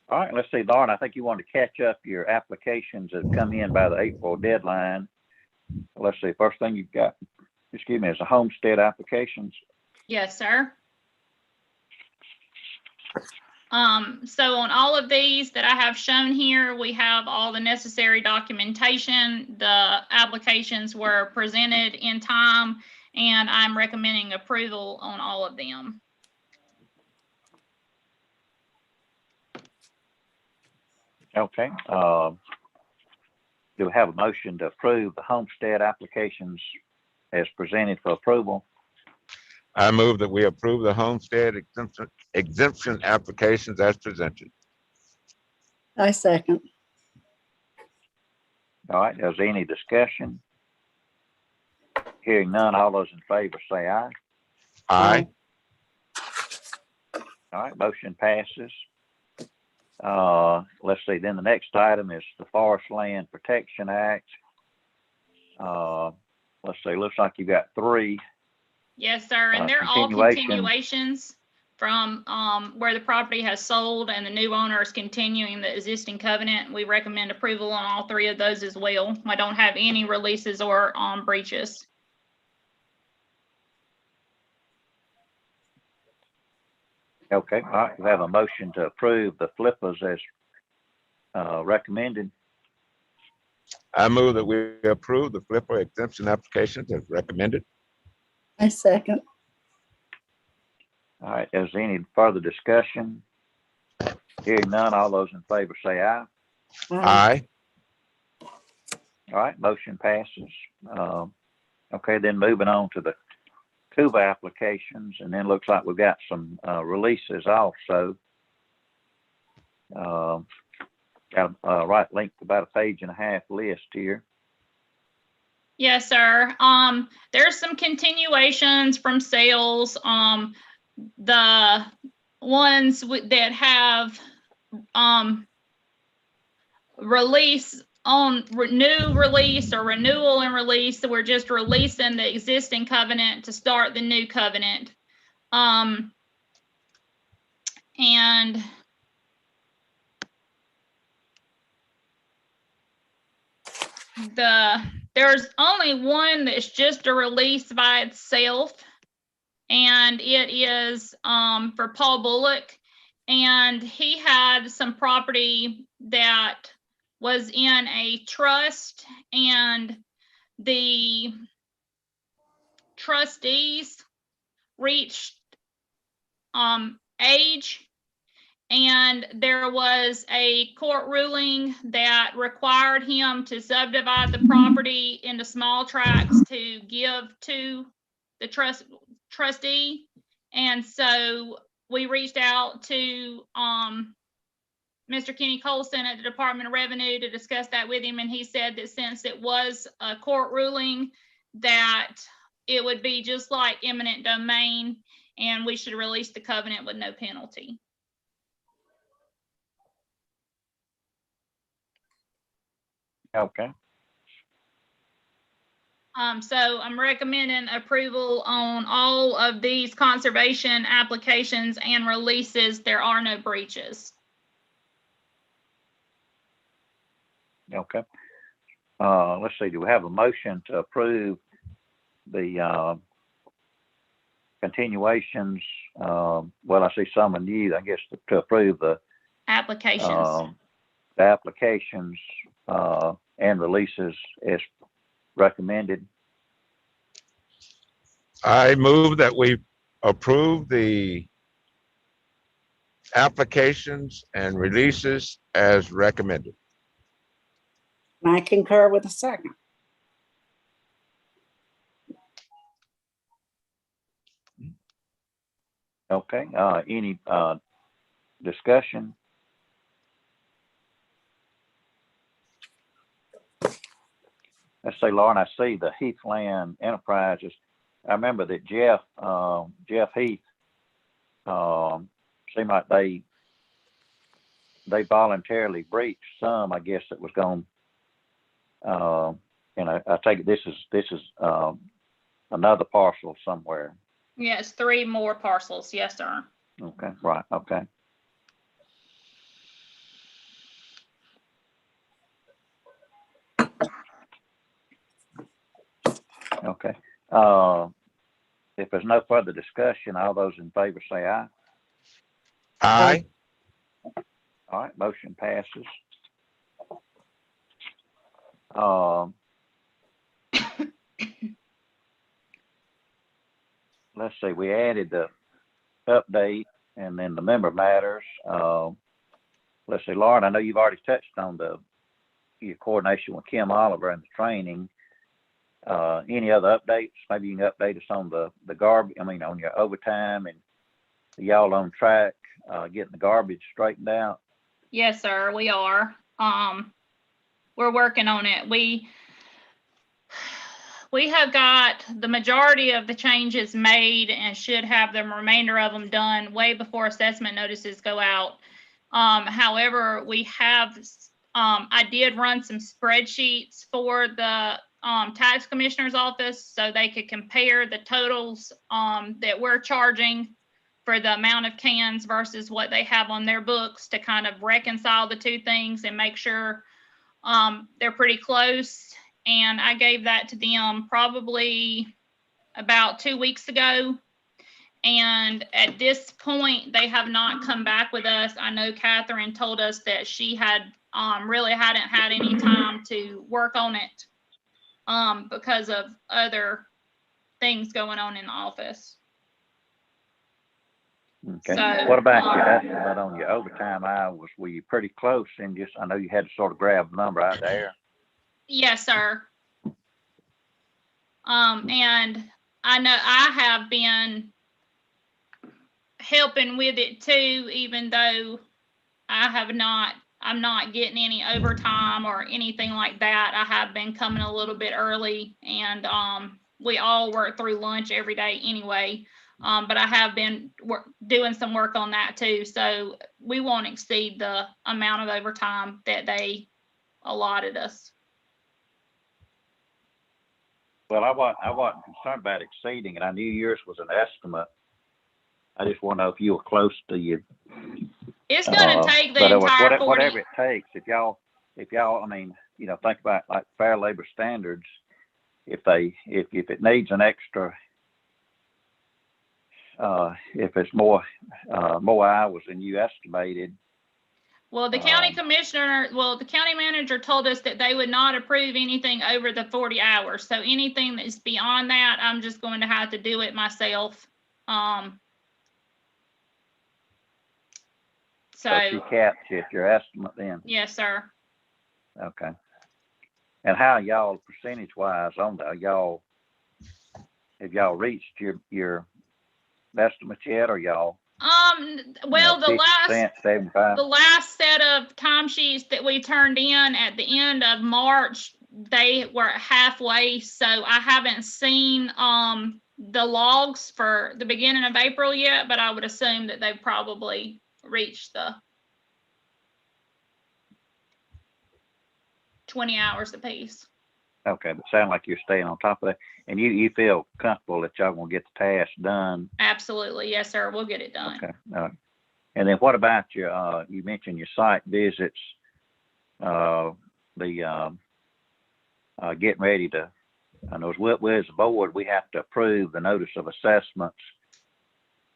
All right, let's see, Lauren, I think you want to catch up your applications that come in by the April deadline. Let's see, first thing you've got, is the homestead applications. Yes, sir. So on all of these that I have shown here, we have all the necessary documentation. The applications were presented in time, and I'm recommending approval on all of them. Okay. Do we have a motion to approve the homestead applications as presented for approval? I move that we approve the homestead exemption applications as presented. I second. All right, is there any discussion? Hearing none, all those in favor say aye. Aye. All right, motion passes. Let's see, then the next item is the Forest Land Protection Act. Let's see, looks like you got 3. Yes, sir, and they're all Continuation. continuations from where the property has sold and the new owner is continuing the existing covenant. We recommend approval on all 3 of those as well. I don't have any releases or breaches. Okay, all right, we have a motion to approve the flippers as recommended. I move that we approve the flipper exemption applications as recommended. I second. All right, is there any further discussion? Hearing none, all those in favor say aye. Aye. All right, motion passes. Okay, then moving on to CUBA applications, and then looks like we've got some releases also. Got a right link to about a 1.5-page list here. Yes, sir. There's some continuations from sales. The ones that have release on new release or renewal and release, so we're just releasing the existing covenant to start the new covenant. And there's only one that's just a release by itself, and it is for Paul Bullock, and he had some property that was in a trust, and the trustees reached age, and there was a court ruling that required him to subdivide the property into small tracts to give to the trustee. And so we reached out to Mr. Kenny Colson at the Department of Revenue to discuss that with him, and he said that since it was a court ruling, that it would be just like eminent domain, and we should release the covenant with no penalty. Okay. So I'm recommending approval on all of these conservation applications and releases. There are no breaches. Okay. Let's see, do we have a motion to approve the continuations? Well, I see some are new, I guess, to approve the Applications. the applications and releases as recommended. I move that we approve the applications and releases as recommended. I concur with the second. Okay, any discussion? Let's say, Lauren, I see the Heathland Enterprises. I remember that Jeff Heath, seemed like they voluntarily breached some, I guess, that was going, and I take it this is another parcel somewhere. Yes, 3 more parcels. Yes, sir. Okay, right, okay. Okay. If there's no further discussion, all those in favor say aye. Aye. All right, motion passes. Let's see, we added the update and then the member matters. Let's see, Lauren, I know you've already touched on your coordination with Kim Oliver and the training. Any other updates? Maybe you can update us on the garbage, on your overtime, and y'all on track, getting the garbage straightened out? Yes, sir, we are. We're working on it. We have got the majority of the changes made and should have the remainder of them done way before assessment notices go out. However, we have, I did run some spreadsheets for the tax commissioner's office so they could compare the totals that we're charging for the amount of cans versus what they have on their books to kind of reconcile the two things and make sure they're pretty close. And I gave that to them probably about 2 weeks ago. And at this point, they have not come back with us. I know Catherine told us that she had really hadn't had any time to work on it because of other things going on in the office. Okay. So, What about your estimate on your overtime hours? Were you pretty close? And just, I know you had to sort of grab the number out there. Yes, sir. And I know I have been helping with it too, even though I'm not getting any overtime or anything like that. I have been coming a little bit early, and we all work through lunch every day anyway. But I have been doing some work on that too. So we won't exceed the amount of overtime that they allotted us. Well, I wasn't concerned about exceeding it. I knew yours was an estimate. I just want to know if you were close to you. It's going to take the but entire 40. Whatever it takes. If y'all, I mean, think about like fair labor standards. If it needs an extra, if it's more hours than you estimated. Well, the county the county manager told us that they would not approve anything over the 40 hours. So anything that's beyond that, I'm just going to have to do it myself. So she capped at your estimate then? Yes, sir. Okay. And how y'all percentage wise on that? Have y'all reached your estimate yet, or y'all? Well, the 75? last set of timesheets that we turned in at the end of March, they were halfway. So I haven't seen the logs for the beginning of April yet, but I would assume that they've probably reached the 20 hours apiece. Okay, but sound like you're staying on top of that, and you feel comfortable that y'all gonna get the task done. Absolutely, yes, sir. We'll get it done. Okay, all right. And then what about your? You mentioned your site visits. Getting ready to. I know we as a board we have to approve the notice of assessments,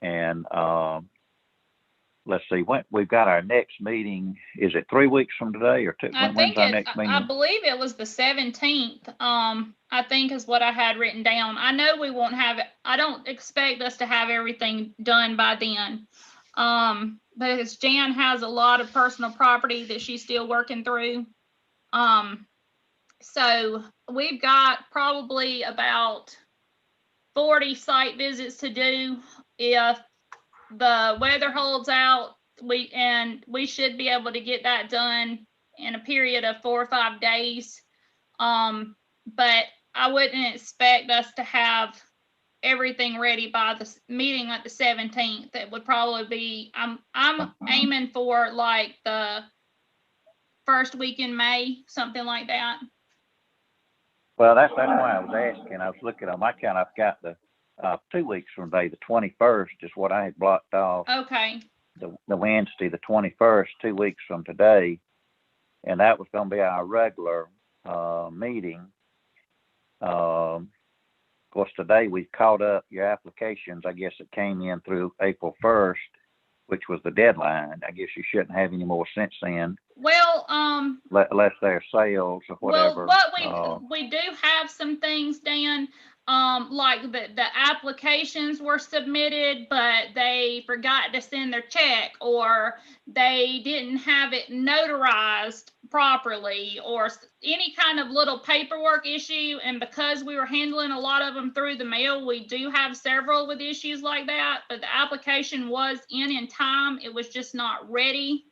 and let's see, when we've got our next meeting. Is it 3 weeks from today or two? When's our next meeting? I believe it was the 17th. I think is what I had written down. I know we won't have it. I don't expect us to have everything done by then. Because Jan has a lot of personal property that she's still working through. So we've got probably about 40 site visits to do. If the weather holds out, we should be able to get that done in a period of 4 or 5 days. But I wouldn't expect us to have everything ready by the meeting at the 17th. It would probably be, I'm aiming for like the first week in May, something like that. Well, that's why I was asking. I was looking on my count. I've got the 2 weeks from today, the 21st is what I had blocked off. Okay. The Wednesday, the 21st, 2 weeks from today, and that was going to be our regular meeting. Of course, today we've caught up your applications. I guess it came in through April 1st, which was the deadline. I guess you shouldn't have any more since then. Well, unless they're sales or whatever. Well, we do have some things, Dan. Like the applications were submitted, but they forgot to send their check, or they didn't have it notarized properly, or any kind of little paperwork issue. And because we were handling a lot of them through the mail, we do have several with issues like that. But the application was in time. It was just not ready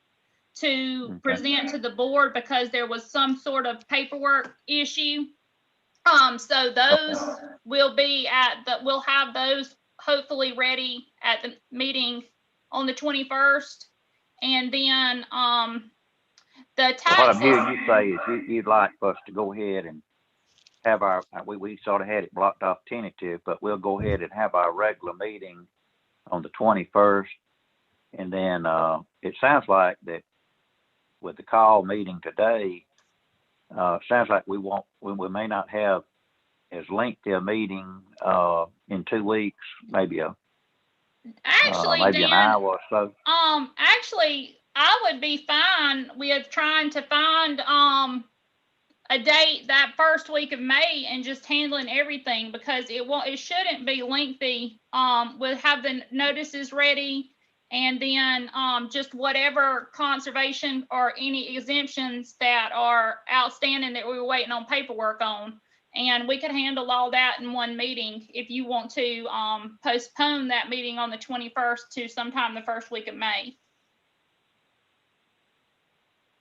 to present to the board because there was some sort of paperwork issue. So those will be we'll have those hopefully ready at the meeting on the 21st. And then the taxes. What I'm hearing you say is you'd like for us to go ahead and have we sort of had it blocked off tentative, but we'll go ahead and have our regular meeting on the 21st. And then it sounds like that with the call meeting today, sounds like we may not have as lengthy a meeting in 2 weeks, maybe an hour or so. Actually, I would be fine with trying to find a date that first week of May and just handling everything, because it shouldn't be lengthy. We'll have the notices ready. And then just whatever conservation or any exemptions that are outstanding that we were waiting on paperwork on. And we could handle all that in one meeting if you want to postpone that meeting on the 21st to sometime the first week of May.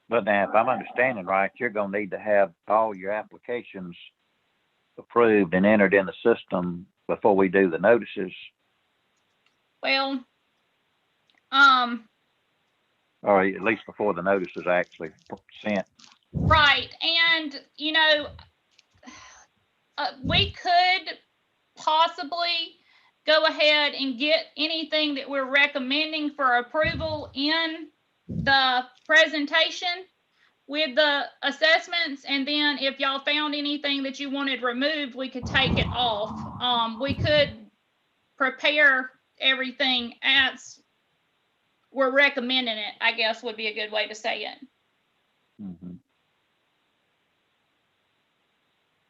But now, if I'm understanding right, you're gonna need to have all your applications approved and entered in the system before we do the notices, Well, or at least before the notice is actually sent. right. And, we could possibly go ahead and get anything that we're recommending for approval in the presentation with the assessments. And then if y'all found anything that you wanted removed, we could take it off. We could prepare everything as we're recommending it, I guess would be a good way to say it. Mhm.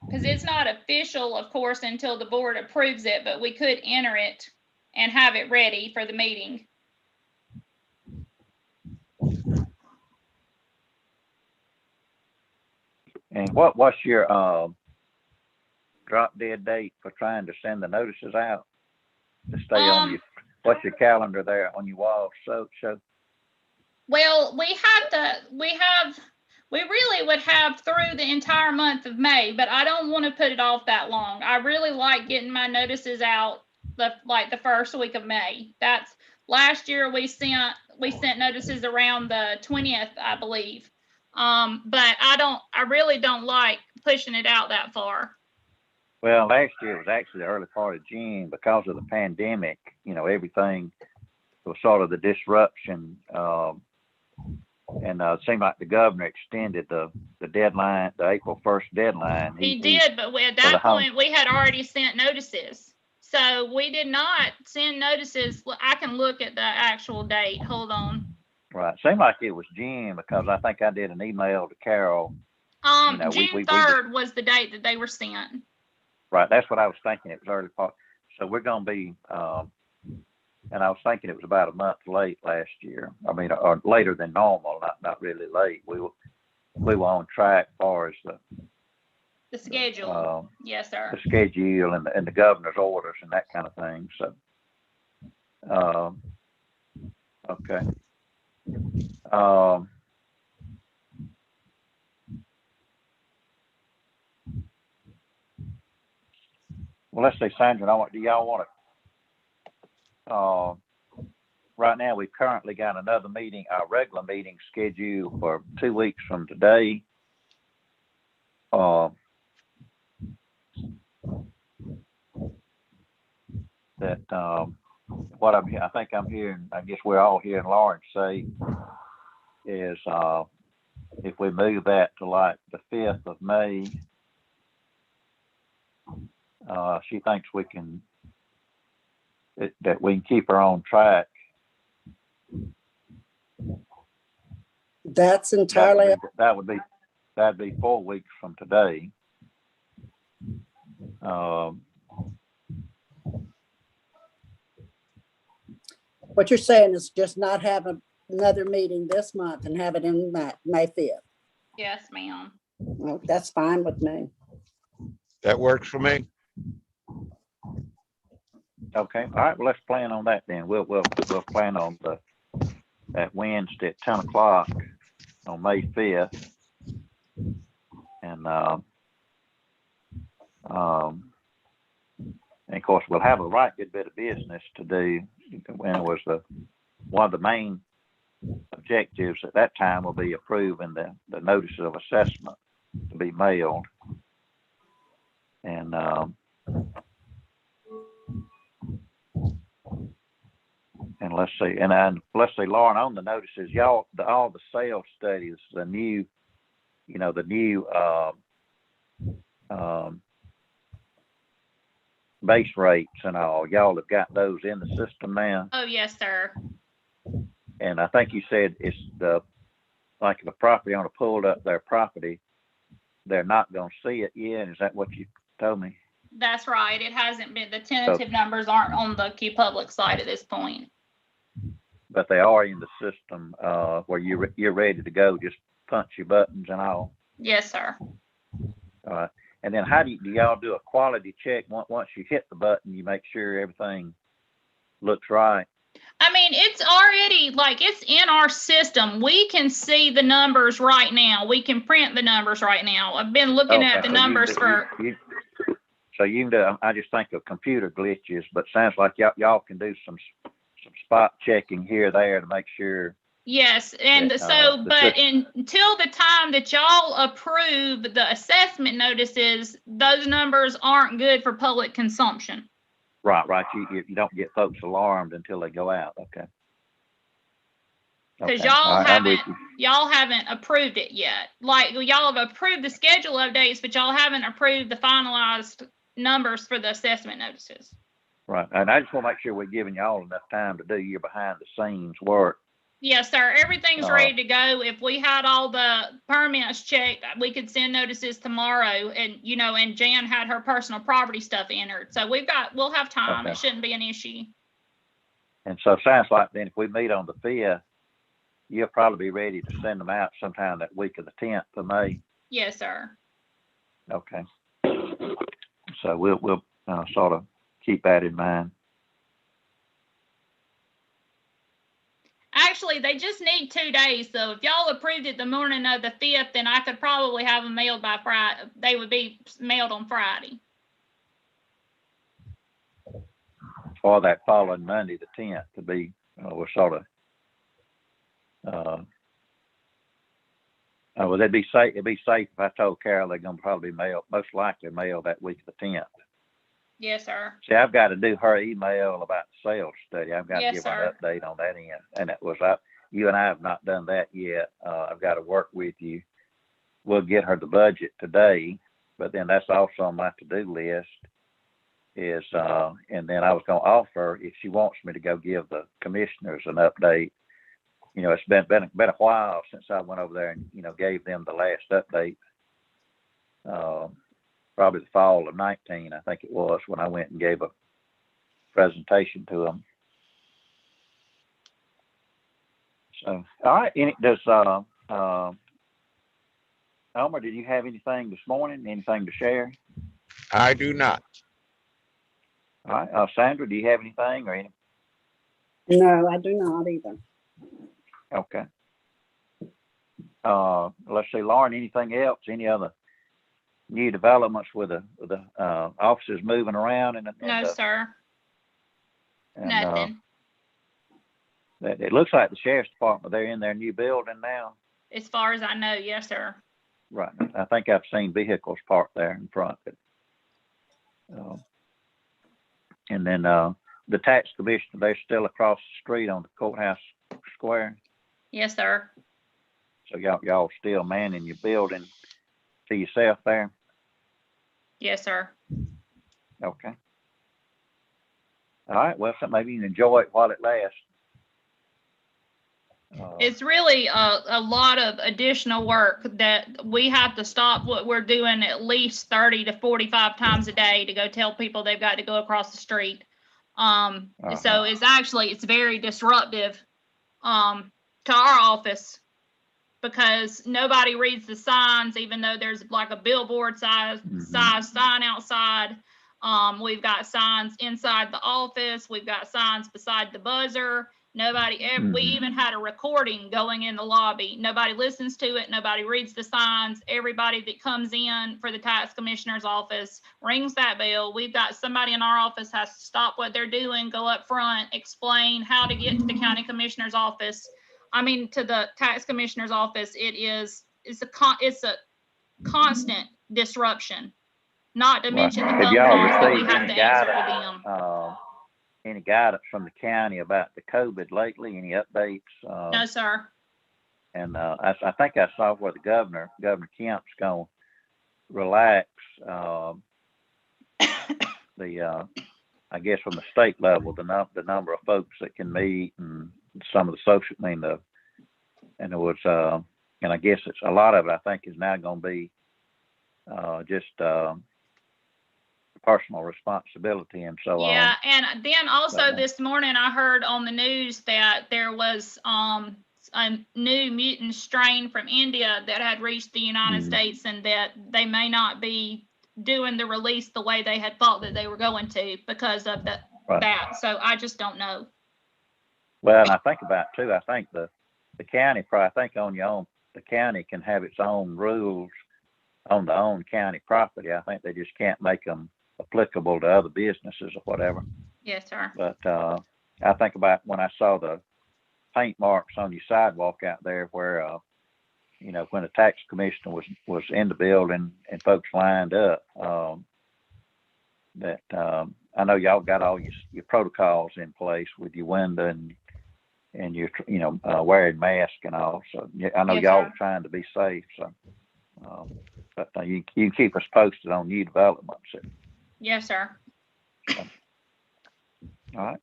Because it's not official, of course, until the board approves it, but we could enter it and have it ready for the meeting. And what's your drop dead date for trying to send the notices out to stay on your, what's your calendar there on your wall? So Well, we really would have through the entire month of May, but I don't want to put it off that long. I really like getting my notices out the first week of May. That's last year we sent notices around the 20th, I believe. But I really don't like pushing it out that far. well, last year was actually the early part of June because of the pandemic. Everything was sort of the disruption. And it seemed like the governor extended the deadline, the April 1st deadline. He did, but at that point, we had already sent notices. So we did not send notices. I can look at the actual date. Hold on. Right. Seemed like it was June because I think I did an email to Carol. June 3rd was the date that they were sent. Right. That's what I was thinking. It was early part. So we're going to be, and I was thinking it was about a month late last year. I mean, or later than normal, not really late. We were on track as far as the schedule. Yes, sir. The schedule and the governor's orders and that kind of thing. So, okay. Well, let's see, Sandra, do y'all want to, right now, we've currently got another meeting, our regular meeting scheduled for 2 weeks from today. What I think I'm hearing, I guess we're all hearing Lauren say is, if we move that to like the 5th of May, she thinks that we can keep her on track. That's entirely. That'd be 4 weeks from today. What you're saying is just not have another meeting this month and have it in May 5th. Yes, ma'am. Well, that's fine with me. That works for me. Okay. All right. Well, let's plan on that then. We'll plan on that Wednesday at 10 o'clock on May 5th. And of course, we'll have a right good bit of business to do. When it was one of the main objectives at that time will be approving the notices of assessment to be mailed. And let's see, Lauren, on the notices, all the sales studies, the new base rates and all, y'all have got those in the system now. Oh, yes, sir. And I think you said it's like if a property owner pulled up their property, they're not going to see it yet. Is that what you told me? That's right. It hasn't been, the tentative numbers aren't on the QPublic side at this point. But they are in the system where you're ready to go. Just punch your buttons and all. Yes, sir. All right. And then how do y'all do a quality check once you hit the button? You make sure everything looks right. I mean, it's already like it's in our system. We can see the numbers right now. We can print the numbers right now. I've been looking at the numbers for. So you can do. I just think of computer glitches, but sounds like y'all can do some spot checking here or there to make sure. Yes, and until the time that y'all approve the assessment notices, those numbers aren't good for public consumption. Right. You don't get folks alarmed until they go out. Okay. Because Okay. y'all haven't approved it yet. Like y'all have approved the schedule updates, but y'all haven't approved the finalized numbers for the assessment notices. Right, and I just want to make sure we're giving y'all enough time to do your behind the scenes work. Yes, sir. Everything's ready to go. If we had all the permits checked, we could send notices tomorrow. And and Jan had her personal property stuff entered, so we'll have time. Okay. It shouldn't be an issue. And so it sounds like then if we meet on the 5th, you'll probably be ready to send them out sometime that week of the 10th of May. Yes, sir. Okay. So we'll sort of keep that in mind. Actually, they just need 2 days. So if y'all approved it the morning of the 5th, then I could probably have them mailed by Friday. They would be mailed on Friday. Or that following Monday, the 10th, to be, we're sort of, well, it'd be safe if I told Carol they're going to probably most likely mail that week of the 10th. Yes, sir. See, I've got to do her email about the sales study. I've got to give her an update on that end. And it was you and I have not done that yet. I've got to work with you. We'll get her the budget today, but then that's also on my to-do list and then I was going to offer if she wants me to go give the commissioners an update. It's been a while since I went over there and, gave them the last update. Probably the fall of 19, I think it was, when I went and gave a presentation to them. So, all right. Elmer, did you have anything this morning? Anything to share? I do not. All right. Sandra, do you have anything or any? No, I do not either. Okay. Let's see, Lauren, anything else? Any other new developments with the offices moving around? No, sir. Nothing. It looks like the sheriff's department, they're in their new building now. As far as I know, yes, sir. Right. I think I've seen vehicles parked there in front. And then the tax commissioner, they're still across the street on the courthouse square. Yes, sir. So y'all still manning your building to yourself there? Yes, sir. Okay. All right. Well, so maybe you can enjoy it while it lasts. It's really a lot of additional work that we have to stop what we're doing at least 30 to 45 times a day to go tell people they've got to go across the street. So it's very disruptive to our office because nobody reads the signs, even though there's like a billboard size sign outside. We've got signs inside the office. We've got signs beside the buzzer. We even had a recording going in the lobby. Nobody listens to it. Nobody reads the signs. Everybody that comes in for the tax commissioner's office rings that bell. We've got somebody in our office has to stop what they're doing, go up front, explain how to get to the county commissioner's office. To the tax commissioner's office. It's a constant disruption, not to mention the phone calls that we have to answer for them. Any guidance from the county about the COVID lately? Any updates? No, sir. And I think I saw where the Governor Kemp's going to relax I guess from the state level, the number of folks that can meet and some of the social, and it was, and I guess it's a lot of it, I think, is now going to be just personal responsibility and so on. Yeah, and then also this morning I heard on the news that there was a new mutant strain from India that had reached the United States and that they may not be doing the release the way they had thought that they were going to because of Right. that. So I just don't know. Well, and I think about too, I think the county, I think on your own, the county can have its own rules on the own county property. I think they just can't make them applicable to other businesses or whatever. Yes, sir. But I think about when I saw the paint marks on your sidewalk out there where, you know, when the tax commissioner was in the building and folks lined up, that I know y'all got all your protocols in place with your window and your, you know, wearing mask and all. So I know Yes, y'all sir. are trying to be safe. So, but you can keep us posted on new developments. Yes, sir. All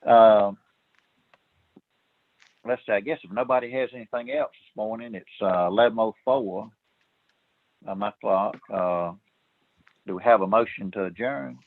right. Let's see, I guess if nobody has anything else this morning, it's 11:04 on my clock. Do we have a motion to adjourn?